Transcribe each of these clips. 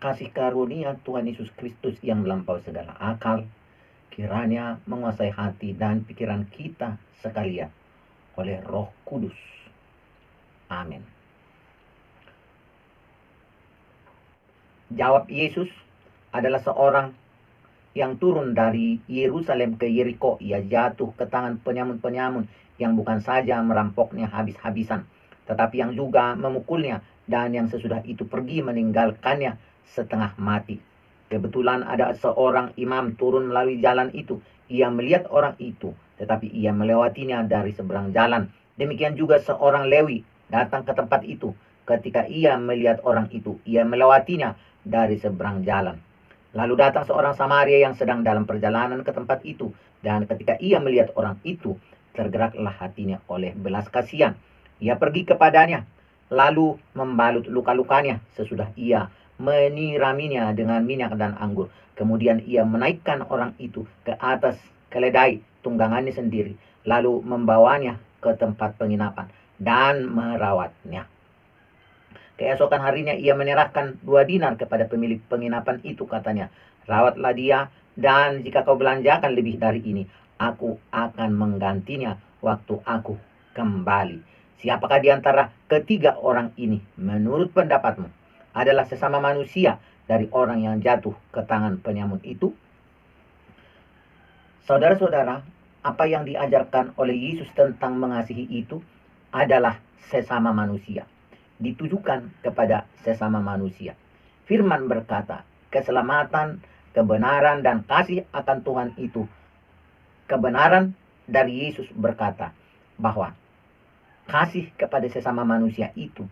kasih karunia Tuhan Yesus Kristus yang melampaui segala akal, kiranya menguasai hati dan pikiran kita sekalian oleh Roh Kudus. Amin. Jawab Yesus adalah seorang yang turun dari Yerusalem ke Yeriko. Ia jatuh ke tangan penyamun-penyamun yang bukan saja merampoknya habis-habisan, tetapi yang juga memukulnya, dan yang sesudah itu pergi meninggalkannya setengah mati. Kebetulan ada seorang imam turun melalui jalan itu. Ia melihat orang itu, tetapi ia melewatinya dari seberang jalan. Demikian juga seorang Lewi datang ke tempat itu. Ketika ia melihat orang itu, ia melewatinya dari seberang jalan. Lalu datang seorang Samaria yang sedang dalam perjalanan ke tempat itu. Dan ketika ia melihat orang itu, tergeraklah hatinya oleh belas kasihan. Ia pergi kepadanya, lalu membalut luka-lukanya. Sesudah ia meniraminya dengan minyak dan anggur. Kemudian ia menaikkan orang itu ke atas keledai tunggangannya sendiri, lalu membawanya ke tempat penginapan dan merawatnya. Keesokan harinya ia menyerahkan 2 dinar kepada pemilik penginapan itu, katanya, "Rawatlah dia, dan jika kau belanjakan lebih dari ini, aku akan menggantinya waktu aku kembali." Siapakah di antara ketiga orang ini menurut pendapatmu adalah sesama manusia dari orang yang jatuh ke tangan penyamun itu? Saudara-saudara, apa yang diajarkan oleh Yesus tentang mengasihi itu adalah sesama manusia, ditujukan kepada sesama manusia. Firman berkata, keselamatan, kebenaran, dan kasih akan Tuhan itu. Kebenaran dari Yesus berkata bahwa kasih kepada sesama manusia itu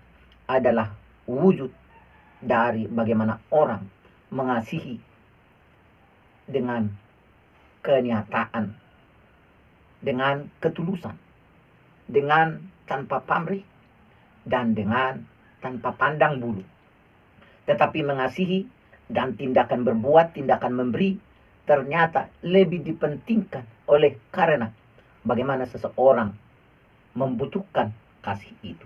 adalah wujud dari bagaimana orang mengasihi dengan kenyataan, dengan ketulusan, dengan tanpa pamrih, dan dengan tanpa pandang bulu. Tetapi mengasihi dan tindakan berbuat, tindakan memberi, ternyata lebih dipentingkan oleh karena bagaimana seseorang membutuhkan kasih itu.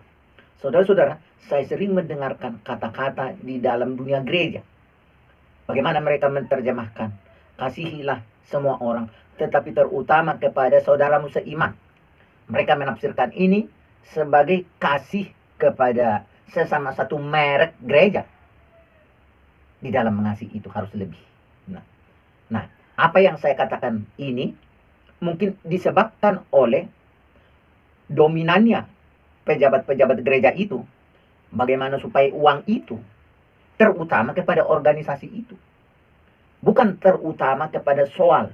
Saudara-saudara, saya sering mendengarkan kata-kata di dalam dunia gereja. Bagaimana mereka menerjemahkan, kasihilah semua orang, tetapi terutama kepada saudaramu seiman. Mereka menafsirkan ini sebagai kasih kepada sesama satu merek gereja. Di dalam mengasihi itu harus lebih. Nah, apa yang saya katakan ini mungkin disebabkan oleh dominannya pejabat-pejabat gereja itu. Bagaimana supaya uang itu terutama kepada organisasi itu, bukan terutama kepada soal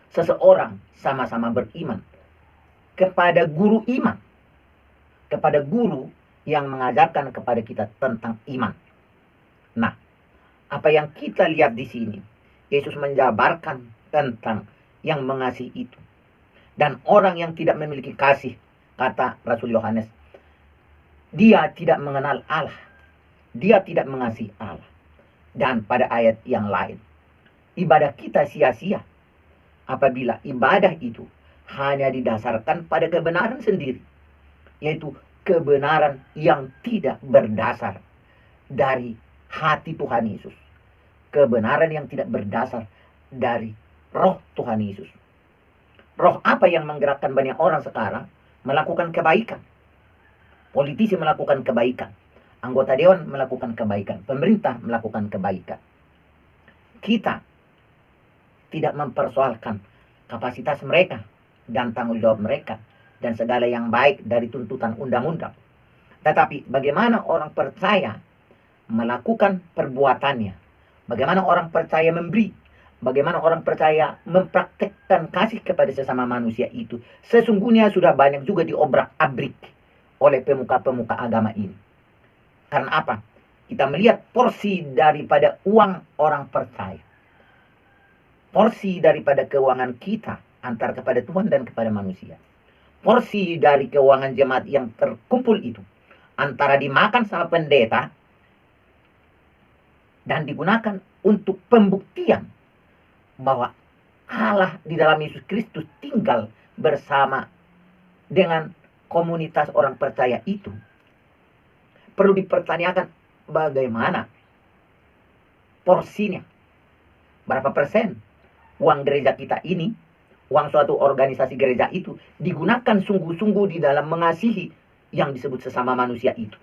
seseorang sama-sama beriman, kepada guru iman, kepada guru yang mengajarkan kepada kita tentang iman. Nah, apa yang kita lihat di sini, Yesus menjabarkan tentang yang mengasihi itu. Dan orang yang tidak memiliki kasih, kata Rasul Yohanes, dia tidak mengenal Allah. Dia tidak mengasihi Allah. Dan pada ayat yang lain, ibadah kita sia-sia apabila ibadah itu hanya didasarkan pada kebenaran sendiri, yaitu kebenaran yang tidak berdasar dari hati Tuhan Yesus, kebenaran yang tidak berdasar dari roh Tuhan Yesus. Roh apa yang menggerakkan banyak orang sekarang melakukan kebaikan? Politisi melakukan kebaikan, anggota dewan melakukan kebaikan, pemerintah melakukan kebaikan. Kita tidak mempersoalkan kapasitas mereka dan tanggung jawab mereka dan segala yang baik dari tuntutan undang-undang. Tetapi bagaimana orang percaya melakukan perbuatannya, bagaimana orang percaya memberi, bagaimana orang percaya mempraktekkan kasih kepada sesama manusia itu, sesungguhnya sudah banyak juga diobrak-abrik oleh pemuka-pemuka agama ini. Karena apa? Kita melihat porsi daripada uang orang percaya, porsi daripada keuangan kita antara kepada Tuhan dan kepada manusia, porsi dari keuangan jemaat yang terkumpul itu antara dimakan sama pendeta dan digunakan untuk pembuktian bahwa Allah di dalam Yesus Kristus tinggal bersama dengan komunitas orang percaya itu. Perlu dipertanyakan bagaimana porsinya. Berapa persen uang gereja kita ini, uang suatu organisasi gereja itu digunakan sungguh-sungguh di dalam mengasihi yang disebut sesama manusia itu.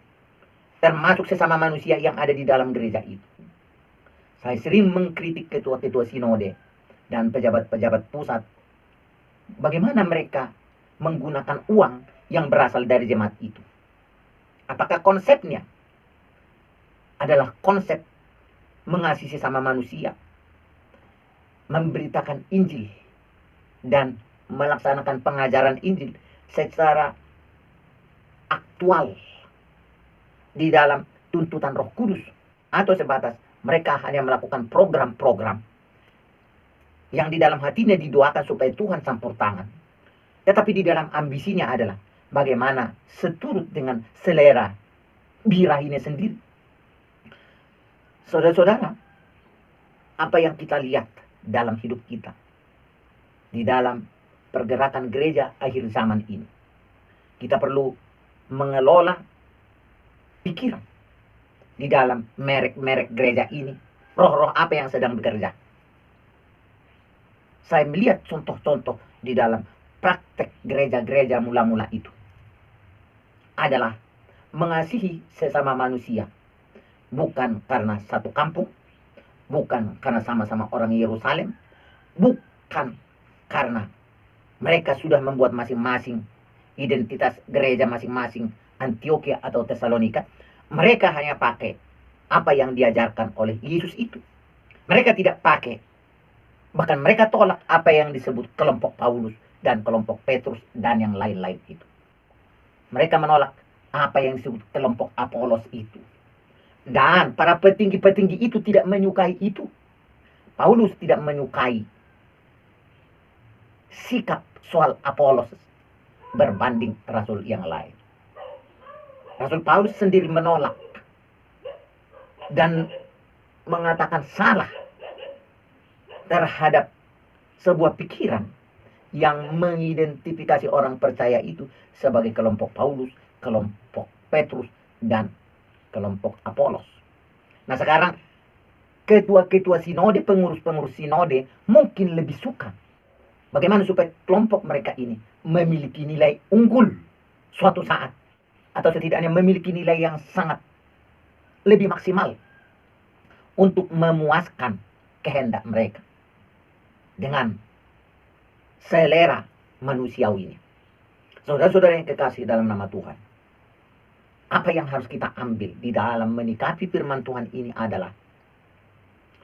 Termasuk sesama manusia yang ada di dalam gereja itu. Saya sering mengkritik ketua-ketua sinode dan pejabat-pejabat pusat. Bagaimana mereka menggunakan uang yang berasal dari jemaat itu. Apakah konsepnya adalah konsep mengasihi sesama manusia, memberitakan Injil, dan melaksanakan pengajaran Injil secara aktual di dalam tuntutan Roh Kudus, atau sebatas mereka hanya melakukan program-program yang di dalam hatinya didoakan supaya Tuhan campur tangan, tetapi di dalam ambisinya adalah bagaimana seturut dengan selera birahinya sendiri. Saudara-saudara, apa yang kita lihat dalam hidup kita di dalam pergerakan gereja akhir zaman ini, kita perlu mengelola pikiran di dalam merek-merek gereja ini. Roh-roh apa yang sedang bekerja? Saya melihat contoh-contoh di dalam praktek gereja-gereja mula-mula itu adalah mengasihi sesama manusia, bukan karena satu kampung, bukan karena sama-sama orang Yerusalem, bukan karena mereka sudah membuat masing-masing identitas gereja masing-masing, Antioquia atau Tesalonika. Mereka hanya pakai apa yang diajarkan oleh Yesus itu. Mereka tidak pakai, bahkan mereka tolak apa yang disebut kelompok Paulus dan kelompok Petrus dan yang lain-lain itu. Mereka menolak apa yang disebut kelompok Apolos itu. Dan para petinggi-petinggi itu tidak menyukai itu. Paulus tidak menyukai sikap soal Apolos berbanding rasul yang lain. Rasul Paulus sendiri menolak dan mengatakan salah terhadap sebuah pikiran yang mengidentifikasi orang percaya itu sebagai kelompok Paulus, kelompok Petrus, dan kelompok Apolos. Nah sekarang ketua-ketua sinode, pengurus-pengurus sinode mungkin lebih suka bagaimana supaya kelompok mereka ini memiliki nilai unggul suatu saat, atau setidaknya memiliki nilai yang sangat lebih maksimal untuk memuaskan kehendak mereka dengan selera manusiawinya. Saudara-saudara yang kekasih dalam nama Tuhan, apa yang harus kita ambil di dalam menikapi firman Tuhan ini adalah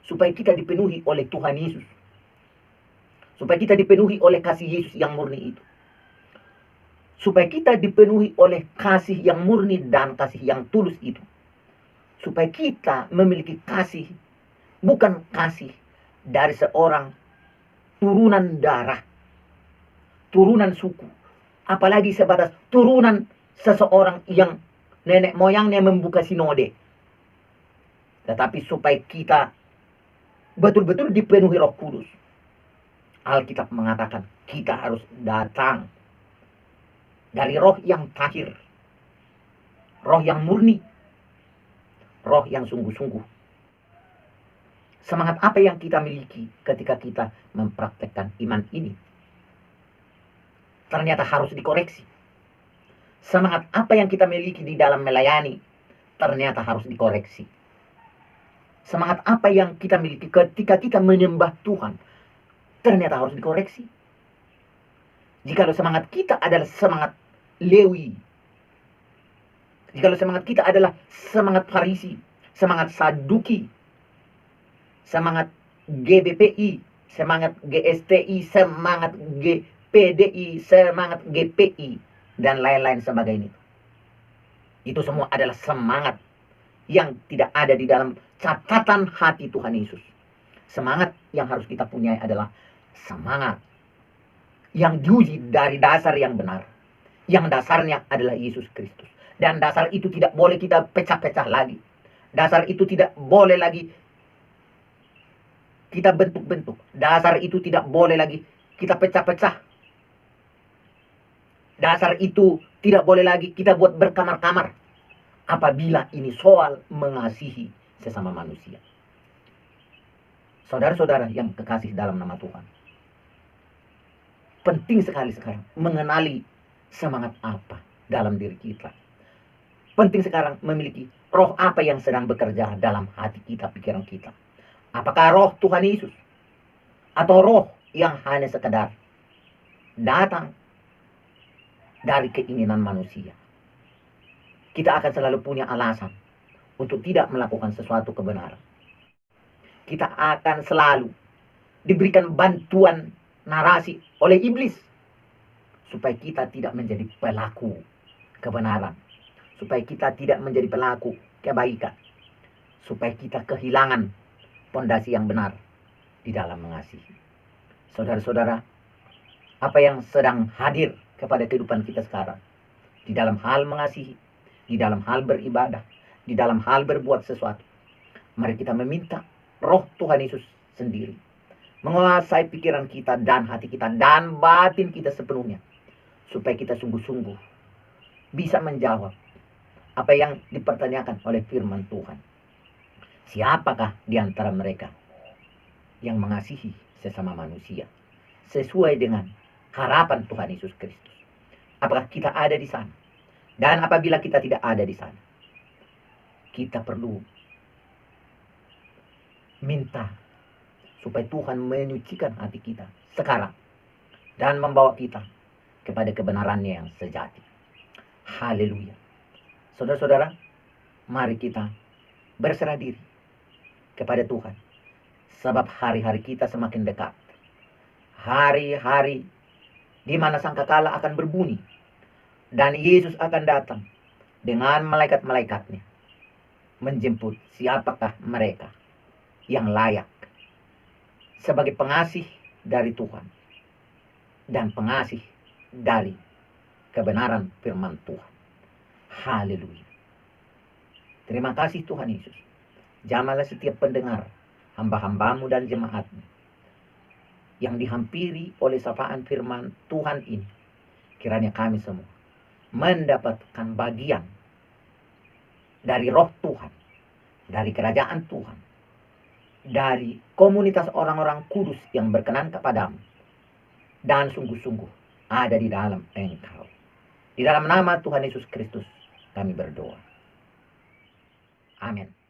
supaya kita dipenuhi oleh Tuhan Yesus, supaya kita dipenuhi oleh kasih Yesus yang murni itu, supaya kita dipenuhi oleh kasih yang murni dan kasih yang tulus itu, supaya kita memiliki kasih, bukan kasih dari seorang turunan darah, turunan suku, apalagi sebatas turunan seseorang yang nenek moyangnya membuka sinode, tetapi supaya kita betul-betul dipenuhi Roh Kudus. Alkitab mengatakan kita harus datang dari roh yang tahir, roh yang murni, roh yang sungguh-sungguh. Semangat apa yang kita miliki ketika kita mempraktekkan iman ini ternyata harus dikoreksi. Semangat apa yang kita miliki di dalam melayani ternyata harus dikoreksi. Semangat apa yang kita miliki ketika kita menyembah Tuhan ternyata harus dikoreksi. Jikalau semangat kita adalah semangat Lewi, jikalau semangat kita adalah semangat Farisi, semangat Saduki, semangat GBPI, semangat GSTI, semangat GPDI, semangat GPI, dan lain-lain sebagainya, itu semua adalah semangat yang tidak ada di dalam catatan hati Tuhan Yesus. Semangat yang harus kita punyai adalah semangat yang diuji dari dasar yang benar, yang dasarnya adalah Yesus Kristus. Dan dasar itu tidak boleh kita pecah-pecah lagi. Dasar itu tidak boleh lagi kita bentuk-bentuk. Dasar itu tidak boleh lagi kita pecah-pecah. Dasar itu tidak boleh lagi kita buat berkamar-kamar, apabila ini soal mengasihi sesama manusia. Saudara-saudara yang kekasih dalam nama Tuhan, penting sekali sekarang mengenali semangat apa dalam diri kita. Penting sekarang memiliki roh apa yang sedang bekerja dalam hati kita, pikiran kita. Apakah roh Tuhan Yesus atau roh yang hanya sekedar datang dari keinginan manusia. Kita akan selalu punya alasan untuk tidak melakukan sesuatu kebenaran. Kita akan selalu diberikan bantuan narasi oleh iblis supaya kita tidak menjadi pelaku kebenaran, supaya kita tidak menjadi pelaku kebaikan, supaya kita kehilangan pondasi yang benar di dalam mengasihi. Saudara-saudara, apa yang sedang hadir kepada kehidupan kita sekarang di dalam hal mengasihi, di dalam hal beribadah, di dalam hal berbuat sesuatu, mari kita meminta roh Tuhan Yesus sendiri menguasai pikiran kita dan hati kita dan batin kita sepenuhnya, supaya kita sungguh-sungguh bisa menjawab apa yang dipertanyakan oleh firman Tuhan. Siapakah di antara mereka yang mengasihi sesama manusia sesuai dengan harapan Tuhan Yesus Kristus? Apakah kita ada di sana? Dan apabila kita tidak ada di sana, kita perlu minta supaya Tuhan menyucikan hati kita sekarang dan membawa kita kepada kebenarannya yang sejati. Haleluya. Saudara-saudara, mari kita berserah diri kepada Tuhan, sebab hari-hari kita semakin dekat. Hari-hari di mana sangkakala akan berbunyi dan Yesus akan datang dengan malaikat-malaikatnya menjemput siapakah mereka yang layak sebagai pengasih dari Tuhan dan pengasih dari kebenaran firman Tuhan. Haleluya. Terima kasih Tuhan Yesus. Jamahlah setiap pendengar, hamba-hambamu dan jemaatmu yang dihampiri oleh sapaan firman Tuhan ini. Kiranya kami semua mendapatkan bagian dari roh Tuhan, dari kerajaan Tuhan, dari komunitas orang-orang kudus yang berkenan kepadamu dan sungguh-sungguh ada di dalam Engkau. Di dalam nama Tuhan Yesus Kristus kami berdoa. Amin.